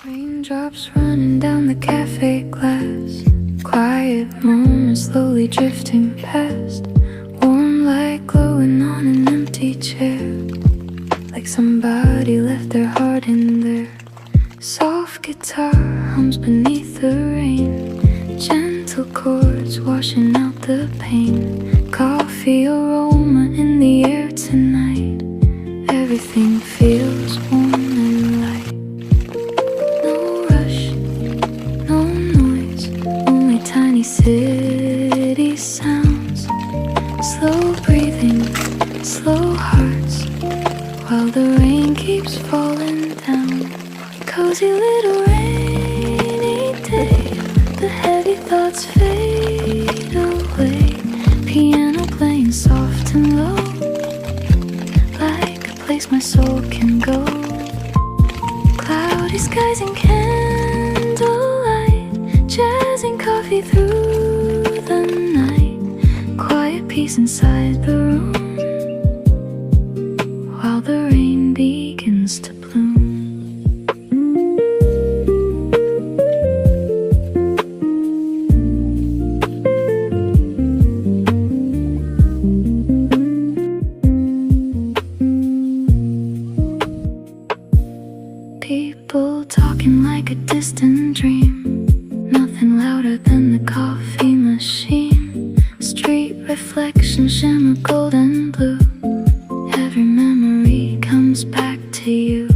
Raindrops running down the cafe glass, quiet moments slowly drifting past, warm light glowing on an empty chair, like somebody left their heart in there. Soft guitar hums beneath the rain, gentle chords washing out the pain. Coffee aroma in the air tonight, everything feels warm and light. No rush, no noise, only tiny city sounds. Slow breathing, slow hearts, while the rain keeps falling down. Cozy little rainy day, the heavy thoughts fade away. Piano playing soft and low, like a place my soul can go. Cloudy skies and candlelight, jazz and coffee through the night. Quiet peace inside the room, while the rain begins to bloom. People talking like a distant dream, nothing louder than the coffee machine. Street reflections shimmer gold and blue, every memory comes back to you.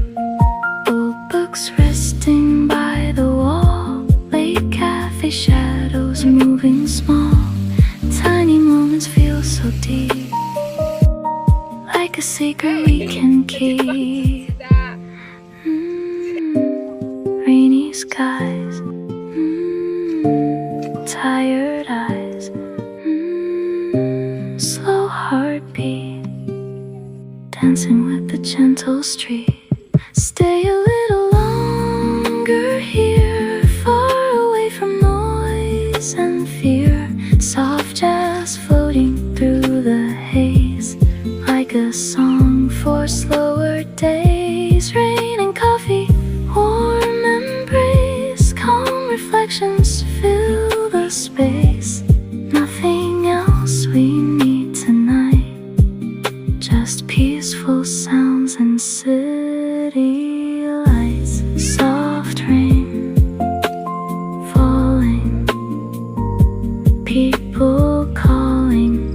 Old books resting by the wall, late cafe shadows moving small. Tiny moments feel so deep, like a secret we can keep. Rainy skies, tired eyes, slow heartbeat, dancing with the gentle street. Stay a little longer here, far away from noise and fear. Soft jazz floating through the haze, like a song for slower days. Rain and coffee, warm embrace, calm reflections fill the space. Nothing else we need tonight, just peaceful sounds and city lights. Soft rain falling, people calling,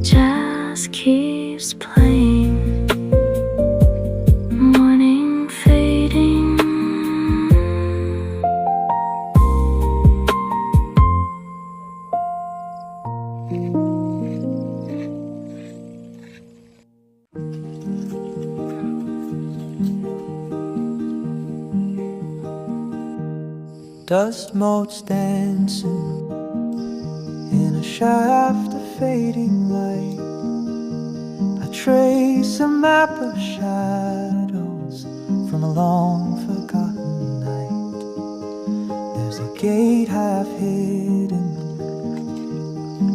jazz keeps playing. Morning fading, dust motes dancing in a shaft of fading light. I trace a map of shadows from a long forgotten night. There's a gate half hidden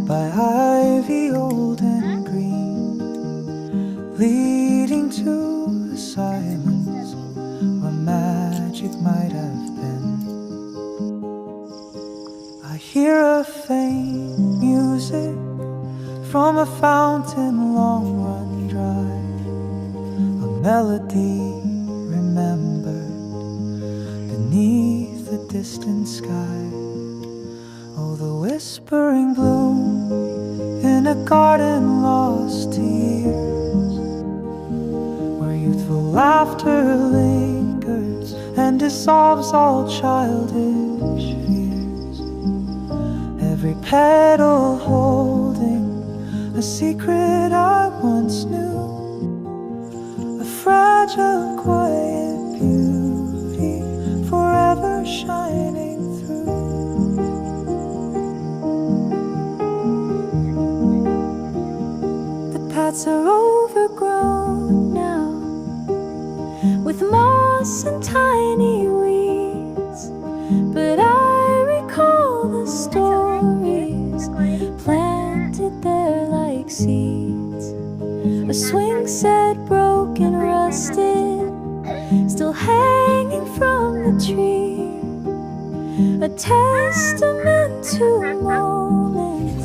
by ivy old and green, leading to a silence where magic might have been. I hear a faint music from a fountain long run dry, a melody remembered beneath the distant sky. Oh, the whispering bloom in a garden lost to years, where youthful laughter lingers and dissolves all childish fears. Every petal holding a secret I once knew, a fragile, quiet beauty forever shining through. The paths are overgrown now with moss and tiny weeds, but I recall the stories planted there like seeds. A swing set broken, rusted, still hanging from the tree, a testament to moments